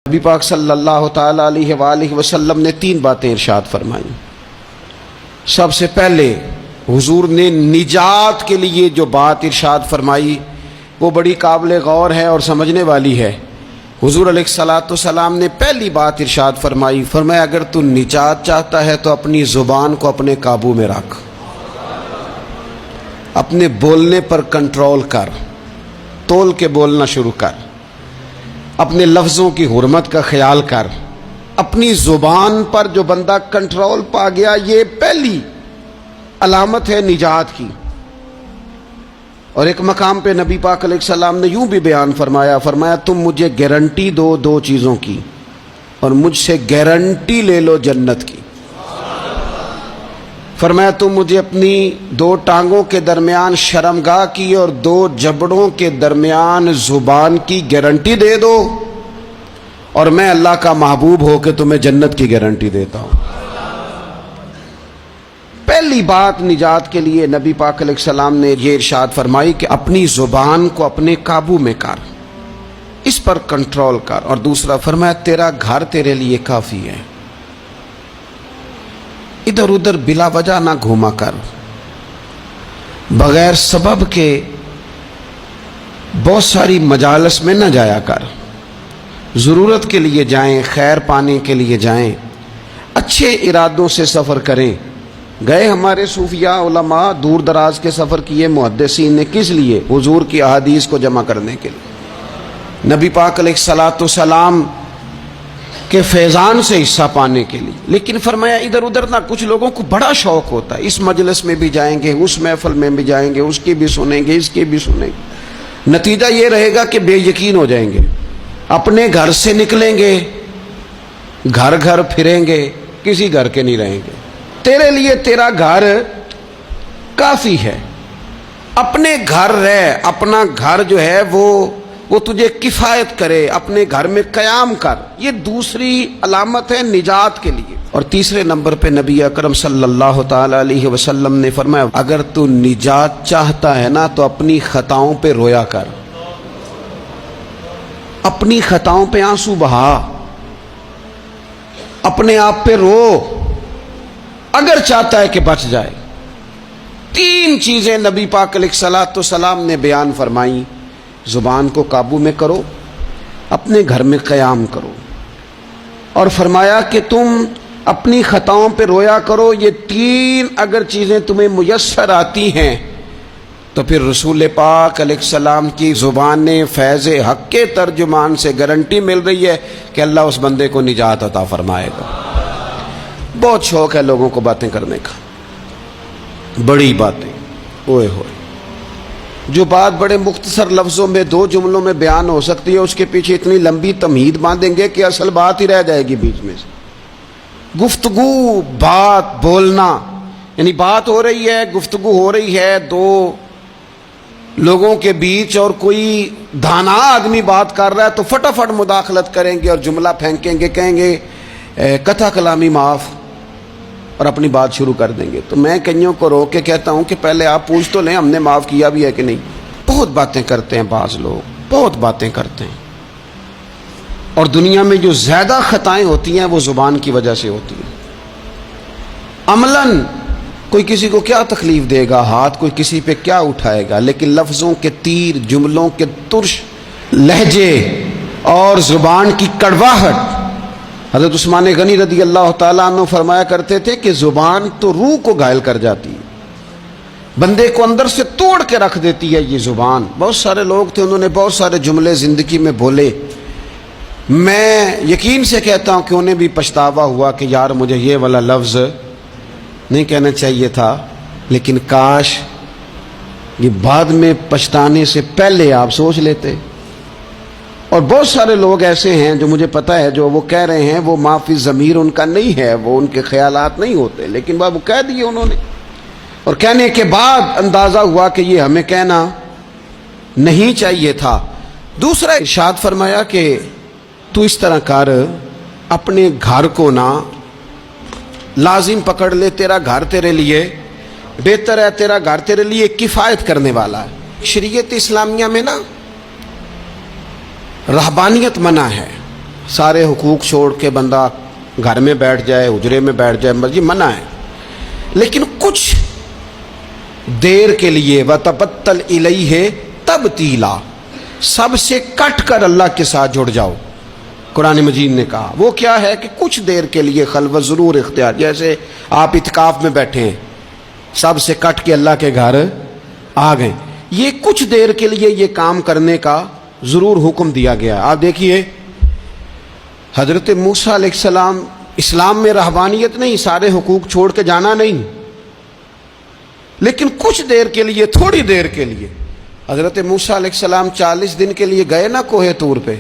نبی پاک صلی اللہ تعالیٰ علیہ وآلہ وسلم نے 3 باتیں ارشاد فرمائیں۔ سب سے پہلے حضور نے نجات کے لیے جو بات ارشاد فرمائی وہ بڑی قابل غور ہے اور سمجھنے والی ہے۔ حضور علیہ الصلوۃ والسلام نے پہلی بات ارشاد فرمائی، فرمایا اگر تو نجات چاہتا ہے تو اپنی زبان کو اپنے قابو میں رکھ، اپنے بولنے پر کنٹرول کر، تول کے بولنا شروع کر، اپنے لفظوں کی حرمت کا خیال کر۔ اپنی زبان پر جو بندہ کنٹرول پا گیا، یہ پہلی علامت ہے نجات کی۔ اور ایک مقام پہ نبی پاک علیہ السلام نے یوں بھی بیان فرمایا، تم مجھے گارنٹی دو 2 چیزوں کی، اور مجھ سے گارنٹی لے لو جنت کی۔ فرمایا تم مجھے اپنی 2 ٹانگوں کے درمیان شرمگاہ کی اور 2 جبڑوں کے درمیان زبان کی گارنٹی دے دو، اور میں اللہ کا محبوب ہو کے تمہیں جنت کی گارنٹی دیتا ہوں۔ پہلی بات نجات کے لیے نبی پاک علیہ السلام نے یہ ارشاد فرمائی کہ اپنی زبان کو اپنے قابو میں کر، اس پر کنٹرول کر۔ اور دوسرا فرمایا تیرا گھر تیرے لیے کافی ہے، ادھر ادھر بلا وجہ نہ گھوما کر، بغیر سبب کے بہت ساری مجالس میں نہ جایا کر۔ ضرورت کے لیے جائیں، خیر پانے کے لیے جائیں، اچھے ارادوں سے سفر کریں۔ گئے ہمارے صوفیاء علماء دور دراز کے سفر کیے محدثین نے، کس لیے؟ حضور کی احادیث کو جمع کرنے کے لیے، نبی پاک علیہ الصلوۃ والسلام کے فیضان سے حصہ پانے کے لیے۔ لیکن فرمایا ادھر ادھر نہ۔ کچھ لوگوں کو بڑا شوق ہوتا ہے، اس مجلس میں بھی جائیں گے، اس محفل میں بھی جائیں گے، اس کی بھی سنیں گے، اس کی بھی سنیں گے۔ نتیجہ یہ رہے گا کہ بے یقین ہو جائیں گے، اپنے گھر سے نکلیں گے، گھر گھر پھریں گے، کسی گھر کے نہیں رہیں گے۔ تیرے لیے تیرا گھر کافی ہے، اپنے گھر رہ، اپنا گھر جو ہے وہ تجھے کفایت کرے، اپنے گھر میں قیام کر۔ یہ دوسری علامت ہے نجات کے لیے۔ اور تیسرے نمبر پہ نبی اکرم صلی اللہ تعالی علیہ وسلم نے فرمایا اگر تو نجات چاہتا ہے نا تو اپنی خطاؤں پہ رویا کر، اپنی خطاؤں پہ آنسو بہا، اپنے آپ پہ رو، اگر چاہتا ہے کہ بچ جائے۔ 3 چیزیں نبی پاک علیہ الصلوۃ والسلام نے بیان فرمائی۔ زبان کو قابو میں کرو، اپنے گھر میں قیام کرو، اور فرمایا کہ تم اپنی خطاؤں پہ رویا کرو۔ یہ 3 اگر چیزیں تمہیں میسر آتی ہیں تو پھر رسول پاک علیہ السلام کی زبان فیض حق کے ترجمان سے گارنٹی مل رہی ہے کہ اللہ اس بندے کو نجات عطا فرمائے گا۔ بہت شوق ہے لوگوں کو باتیں کرنے کا، بڑی باتیں، اوئے ہوئے۔ جو بات بڑے مختصر لفظوں میں 2 جملوں میں بیان ہو سکتی ہے، اس کے پیچھے اتنی لمبی تمہید باندھیں گے کہ اصل بات ہی رہ جائے گی بیچ میں سے۔ گفتگو، بات، بولنا، یعنی بات ہو رہی ہے، گفتگو ہو رہی ہے 2 لوگوں کے بیچ، اور کوئی دانا آدمی بات کر رہا ہے تو فٹافٹ مداخلت کریں گے اور جملہ پھینکیں گے، کہیں گے قطع کلامی معاف، اور اپنی بات شروع کر دیں گے۔ تو میں کئیوں کو روک کے کہتا ہوں کہ پہلے آپ پوچھ تو لیں ہم نے معاف کیا بھی ہے کہ نہیں۔ بہت باتیں کرتے ہیں بعض لوگ، بہت باتیں کرتے ہیں، اور دنیا میں جو زیادہ خطائیں ہوتی ہیں وہ زبان کی وجہ سے ہوتی ہیں۔ عملاً کوئی کسی کو کیا تکلیف دے گا، ہاتھ کوئی کسی پہ کیا اٹھائے گا، لیکن لفظوں کے تیر، جملوں کے ترش لہجے اور زبان کی کڑواہٹ۔ حضرت عثمان غنی رضی اللہ تعالیٰ عنہ فرمایا کرتے تھے کہ زبان تو روح کو گھائل کر جاتی ہے، بندے کو اندر سے توڑ کے رکھ دیتی ہے یہ زبان۔ بہت سارے لوگ تھے، انہوں نے بہت سارے جملے زندگی میں بولے، میں یقین سے کہتا ہوں کہ انہیں بھی پچھتاوا ہوا کہ یار مجھے یہ والا لفظ نہیں کہنا چاہیے تھا، لیکن کاش یہ بعد میں پچھتانے سے پہلے آپ سوچ لیتے۔ اور بہت سارے لوگ ایسے ہیں جو مجھے پتہ ہے جو وہ کہہ رہے ہیں وہ معافی ضمیر ان کا نہیں ہے، وہ ان کے خیالات نہیں ہوتے، لیکن وہ کہہ دیے انہوں نے، اور کہنے کے بعد اندازہ ہوا کہ یہ ہمیں کہنا نہیں چاہیے تھا۔ دوسرا ارشاد فرمایا کہ تو اس طرح کر، اپنے گھر کو نہ لازم پکڑ لے، تیرا گھر تیرے لیے بہتر ہے، تیرا گھر تیرے لیے کفایت کرنے والا ہے۔ شریعت اسلامیہ میں نا رہبانیت منع ہے، سارے حقوق چھوڑ کے بندہ گھر میں بیٹھ جائے, حجرے میں بیٹھ جائے, مرضی منع ہے. لیکن کچھ دیر کے لیے وَتَبَتَّلْ إِلَيْهِ تَبْتِيلًا, سب سے کٹ کر اللہ کے ساتھ جڑ جاؤ. قرآن مجید نے کہا وہ کیا ہے کہ کچھ دیر کے لیے خلوت ضرور اختیار, جیسے آپ اعتکاف میں بیٹھے ہیں, سب سے کٹ کے اللہ کے گھر آ گئے, یہ کچھ دیر کے لیے یہ کام کرنے کا ضرور حکم دیا گیا. آپ دیکھیے حضرت موسیٰ علیہ السلام, اسلام میں رہبانیت نہیں, سارے حقوق چھوڑ کے جانا نہیں, لیکن کچھ دیر کے لیے, تھوڑی دیر کے لیے. حضرت موسیٰ علیہ السلام 40 دن کے لیے گئے نا کوہ طور پہ,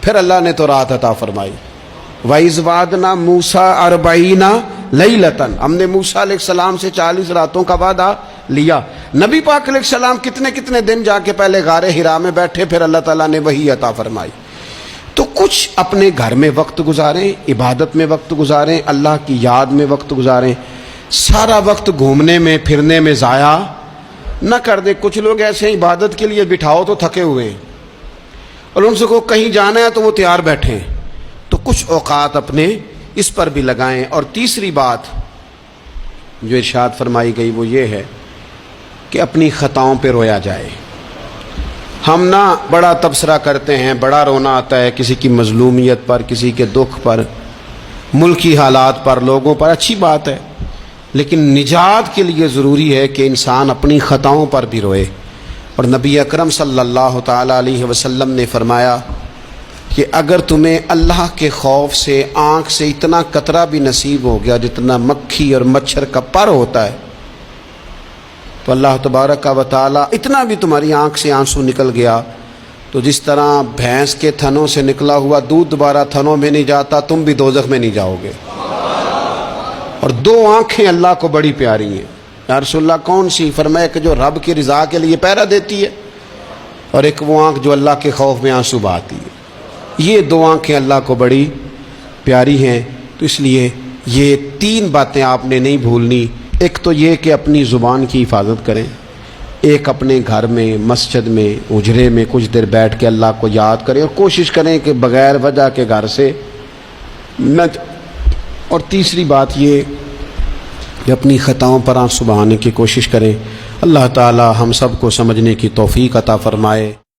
پھر اللہ نے تو رات عطا فرمائی. وَإِذْ وَعَدْنَا مُوسَىٰ 40 لَيْلَةً, ہم نے موسیٰ علیہ السلام سے 40 راتوں کا وعدہ لیا. نبی پاک علیہ السلام کتنے دن جا کے پہلے غار حرا میں بیٹھے, پھر اللہ تعالیٰ نے وحی عطا فرمائی. تو کچھ اپنے گھر میں وقت گزاریں, عبادت میں وقت گزاریں, اللہ کی یاد میں وقت گزاریں. سارا وقت گھومنے میں پھرنے میں ضائع نہ کر دیں. کچھ لوگ ایسے ہیں عبادت کے لیے بٹھاؤ تو تھکے ہوئے ہیں, اور ان سے کو کہیں جانا ہے تو وہ تیار بیٹھے ہیں. تو کچھ اوقات اپنے اس پر بھی لگائیں. اور تیسری بات جو ارشاد فرمائی گئی وہ یہ ہے کہ اپنی خطاؤں پہ رویا جائے. ہم نہ بڑا تبصرہ کرتے ہیں, بڑا رونا آتا ہے کسی کی مظلومیت پر, کسی کے دکھ پر, ملکی حالات پر, لوگوں پر, اچھی بات ہے, لیکن نجات کے لیے ضروری ہے کہ انسان اپنی خطاؤں پر بھی روئے. اور نبی اکرم صلی اللہ تعالیٰ علیہ وسلم نے فرمایا کہ اگر تمہیں اللہ کے خوف سے آنکھ سے اتنا قطرہ بھی نصیب ہو گیا جتنا مکھی اور مچھر کا پر ہوتا ہے, تو اللہ تبارک و تعالیٰ اتنا بھی تمہاری آنکھ سے آنسو نکل گیا تو جس طرح بھینس کے تھنوں سے نکلا ہوا دودھ دوبارہ تھنوں میں نہیں جاتا, تم بھی دوزخ میں نہیں جاؤ گے. اور 2 آنکھیں اللہ کو بڑی پیاری ہیں. یا رسول اللہ کون سی؟ فرمایا کہ جو رب کی رضا کے لیے پہرا دیتی ہے, اور ایک وہ آنکھ جو اللہ کے خوف میں آنسو بہاتی ہے. یہ 2 آنکھیں اللہ کو بڑی پیاری ہیں. تو اس لیے یہ 3 باتیں آپ نے نہیں بھولنی. ایک تو یہ کہ اپنی زبان کی حفاظت کریں, ایک اپنے گھر میں, مسجد میں, اجرے میں کچھ دیر بیٹھ کے اللہ کو یاد کریں, اور کوشش کریں کہ بغیر وجہ کے گھر سے نہ. اور تیسری بات یہ کہ اپنی خطاؤں پر آنسو بہانے کی کوشش کریں. اللہ تعالی ہم سب کو سمجھنے کی توفیق عطا فرمائے.